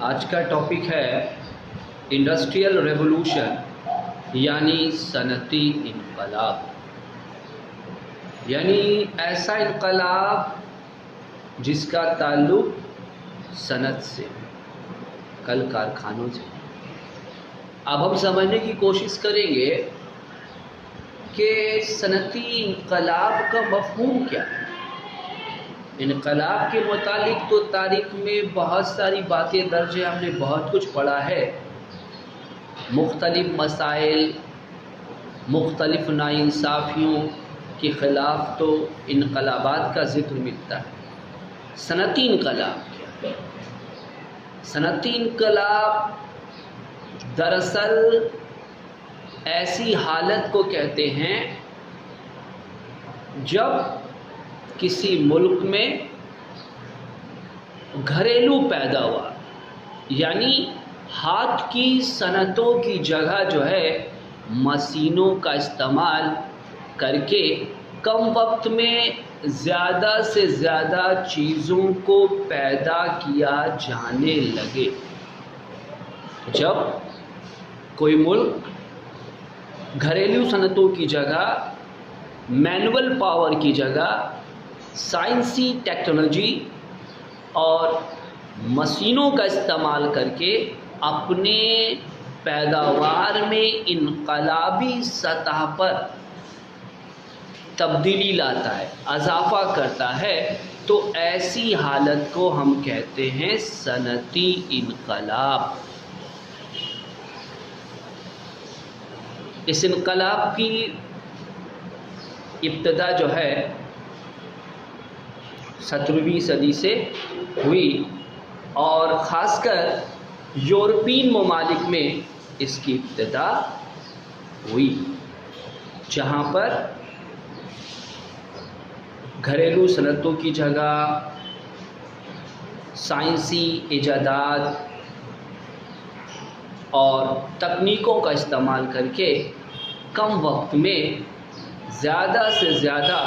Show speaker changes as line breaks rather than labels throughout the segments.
آج کا ٹاپک ہے انڈسٹریل ریولوشن یعنی صنعتی انقلاب، یعنی ایسا انقلاب جس کا تعلق صنعت سے، کل کارخانوں سے۔ اب ہم سمجھنے کی کوشش کریں گے کہ صنعتی انقلاب کا مفہوم کیا ہے۔ انقلاب کے متعلق تو تاریخ میں بہت ساری باتیں درج ہیں، ہم نے بہت کچھ پڑھا ہے، مختلف مسائل، مختلف ناانصافیوں کے خلاف تو انقلابات کا ذکر ملتا ہے۔ صنعتی انقلاب کیا ہے؟ صنعتی انقلاب دراصل ایسی حالت کو کہتے ہیں جب کسی ملک میں گھریلو پیداوار یعنی ہاتھ کی صنعتوں کی جگہ جو ہے مشینوں کا استعمال کر کے کم وقت میں زیادہ سے زیادہ چیزوں کو پیدا کیا جانے لگے۔ جب کوئی ملک گھریلو صنعتوں کی جگہ، مینول پاور کی جگہ سائنسی ٹیکنالوجی اور مشینوں کا استعمال کر کے اپنے پیداوار میں انقلابی سطح پر تبدیلی لاتا ہے، اضافہ کرتا ہے، تو ایسی حالت کو ہم کہتے ہیں صنعتی انقلاب۔ اس انقلاب کی ابتدا جو ہے 17ویں صدی سے ہوئی، اور خاص کر یورپین ممالک میں اس کی ابتدا ہوئی، جہاں پر گھریلو صنعتوں کی جگہ سائنسی ایجادات اور تکنیکوں کا استعمال کر کے کم وقت میں زیادہ سے زیادہ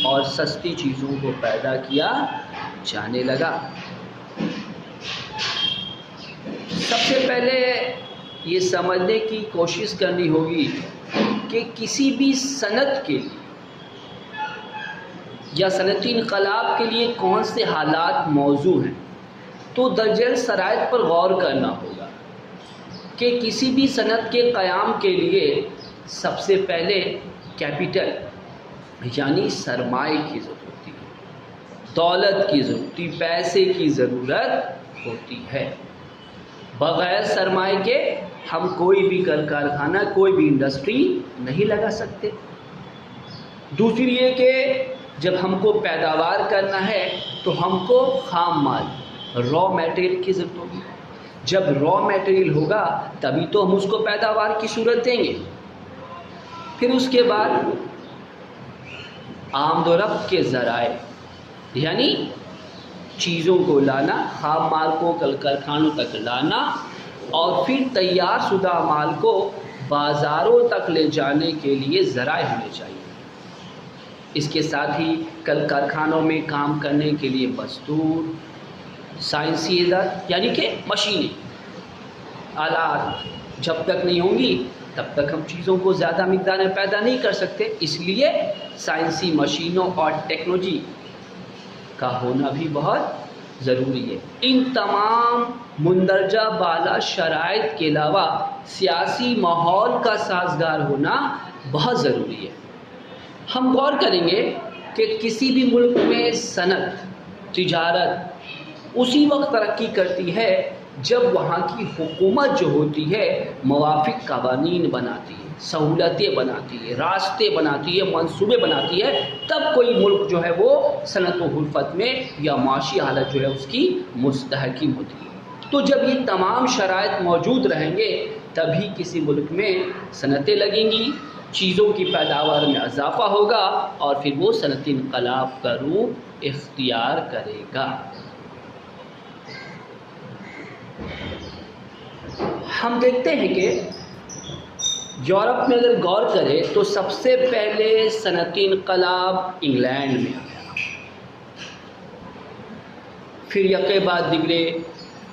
اور سستی چیزوں کو پیدا کیا جانے لگا۔ سب سے پہلے یہ سمجھنے کی کوشش کرنی ہوگی کہ کسی بھی صنعت کے لیے یا صنعتی انقلاب کے لیے کون سے حالات موزوں ہیں، تو درج شرائط پر غور کرنا ہوگا کہ کسی بھی صنعت کے قیام کے لیے سب سے پہلے کیپٹل یعنی سرمائے کی ضرورت ہوتی ہے، دولت کی ضرورت ہوتی، پیسے کی ضرورت ہوتی ہے۔ بغیر سرمائے کے ہم کوئی بھی کارخانہ، کوئی بھی انڈسٹری نہیں لگا سکتے۔ دوسری یہ کہ جب ہم کو پیداوار کرنا ہے تو ہم کو خام مال، را میٹیریل کی ضرورت ہوگی۔ جب را میٹیریل ہوگا تبھی تو ہم اس کو پیداوار کی صورت دیں گے۔ پھر اس کے بعد آمد و رفت کے ذرائع، یعنی چیزوں کو لانا، خام مال کو کارخانوں تک لانا، اور پھر تیار شدہ مال کو بازاروں تک لے جانے کے لیے ذرائع ہونے چاہیے۔ اس کے ساتھ ہی کارخانوں میں کام کرنے کے لیے مزدور، سائنسی ایجاد یعنی کہ مشینیں، آلات جب تک نہیں ہوں گی تب تک ہم چیزوں کو زیادہ مقدار میں پیدا نہیں کر سکتے۔ اس لیے سائنسی مشینوں اور ٹیکنالوجی کا ہونا بھی بہت ضروری ہے۔ ان تمام مندرجہ بالا شرائط کے علاوہ سیاسی ماحول کا سازگار ہونا بہت ضروری ہے۔ ہم غور کریں گے کہ کسی بھی ملک میں صنعت، تجارت اسی وقت ترقی کرتی ہے جب وہاں کی حکومت جو ہوتی ہے موافق قوانین بناتی ہے، سہولتیں بناتی ہے، راستے بناتی ہے، منصوبے بناتی ہے، تب کوئی ملک جو ہے وہ صنعت و حرفت میں یا معاشی حالت جو ہے اس کی مستحکم ہوتی ہے۔ تو جب یہ تمام شرائط موجود رہیں گے تبھی کسی ملک میں صنعتیں لگیں گی، چیزوں کی پیداوار میں اضافہ ہوگا، اور پھر وہ صنعتی انقلاب کا روپ اختیار کرے گا۔ ہم دیکھتے ہیں کہ یورپ میں اگر غور کریں تو سب سے پہلے صنعتی انقلاب انگلینڈ میں آیا، پھر یکے بعد دیگرے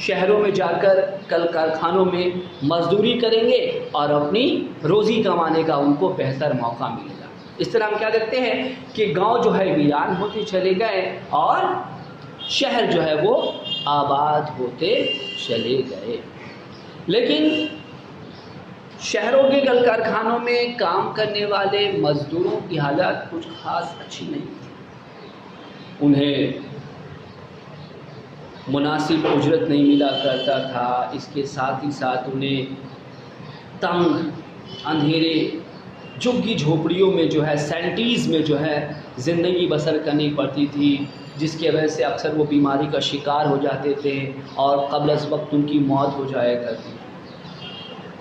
شہروں میں جا کر کل کارخانوں میں مزدوری کریں گے اور اپنی روزی کمانے کا ان کو بہتر موقع ملے گا۔ اس طرح ہم کیا دیکھتے ہیں کہ گاؤں جو ہے ویران ہوتے چلے گئے اور شہر جو ہے وہ آباد ہوتے چلے گئے۔ لیکن شہروں کے کل کارخانوں میں کام کرنے والے مزدوروں کی حالت کچھ خاص اچھی نہیں تھی۔ انہیں مناسب اجرت نہیں ملا کرتا تھا، اس کے ساتھ ہی ساتھ انہیں تنگ اندھیرے جھگی جھوپڑیوں میں جو ہے سینٹیز میں جو ہے زندگی بسر کرنی پڑتی تھی، جس کی وجہ سے اکثر وہ بیماری کا شکار ہو جاتے تھے اور قبل از وقت ان کی موت ہو جایا کرتی۔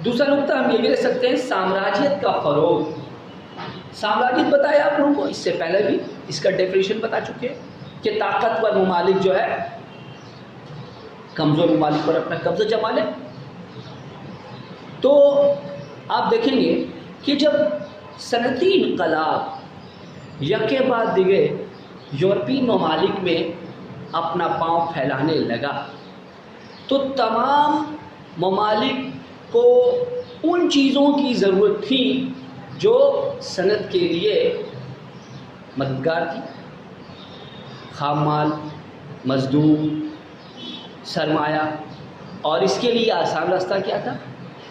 دوسرا نقطہ ہم یہ بھی رکھ سکتے ہیں سامراجیت کا فروغ۔ سامراجیت بتایا آپ لوگوں کو، اس سے پہلے بھی اس کا ڈیفینیشن بتا چکے کہ طاقتور ممالک جو ہے کمزور ممالک پر اپنا قبضہ جما لے۔ تو آپ دیکھیں گے کہ جب صنعتی انقلاب یکے بعد دیگے یورپی ممالک میں اپنا پاؤں پھیلانے لگا تو تمام ممالک کو ان چیزوں کی ضرورت تھی جو صنعت کے لیے مددگار تھی۔ خام مال، مزدور، سرمایہ، اور اس کے لیے آسان راستہ کیا تھا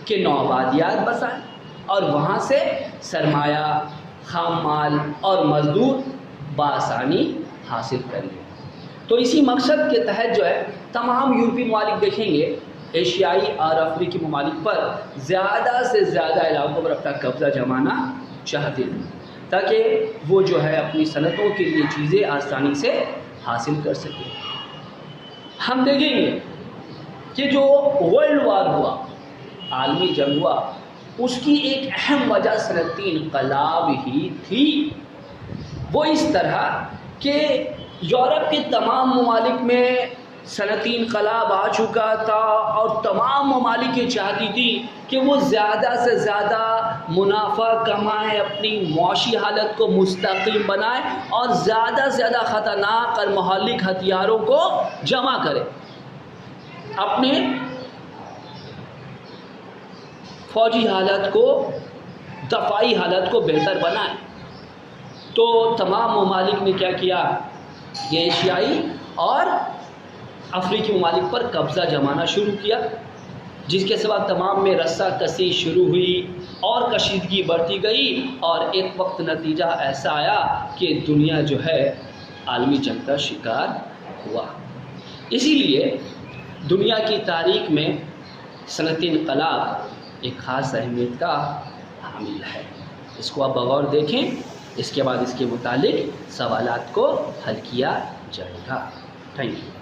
کہ نوآبادیات بسائیں اور وہاں سے سرمایہ، خام مال اور مزدور بآسانی حاصل کر لیں۔ تو اسی مقصد کے تحت جو ہے تمام یورپی ممالک دیکھیں گے ایشیائی اور افریقی ممالک پر زیادہ سے زیادہ علاقوں پر اپنا قبضہ جمانا چاہتے تھے تاکہ وہ جو ہے اپنی صنعتوں کے لیے چیزیں آسانی سے حاصل کر سکیں۔ ہم دیکھیں گے کہ جو ورلڈ وار ہوا، عالمی جنگ ہوا، اس کی ایک اہم وجہ صنعتی انقلاب ہی تھی۔ وہ اس طرح کہ یورپ کے تمام ممالک میں صنعتی انقلاب آ چکا تھا اور تمام ممالک یہ چاہتی تھی کہ وہ زیادہ سے زیادہ منافع کمائیں، اپنی معاشی حالت کو مستقیم بنائیں اور زیادہ سے زیادہ خطرناک اور مہلک ہتھیاروں کو جمع کریں، اپنے فوجی حالت کو، دفاعی حالت کو بہتر بنائیں۔ تو تمام ممالک نے کیا کیا، یہ ایشیائی اور افریقی ممالک پر قبضہ جمانا شروع کیا، جس کے سوا تمام میں رسہ کسی شروع ہوئی اور کشیدگی بڑھتی گئی اور ایک وقت نتیجہ ایسا آیا کہ دنیا جو ہے عالمی جنگ کا شکار ہوا۔ اسی لیے دنیا کی تاریخ میں صنعتی انقلاب ایک خاص اہمیت کا حامل ہے۔ اس کو آپ بغور دیکھیں، اس کے بعد اس کے متعلق سوالات کو حل کیا جائے گا۔ Thank you.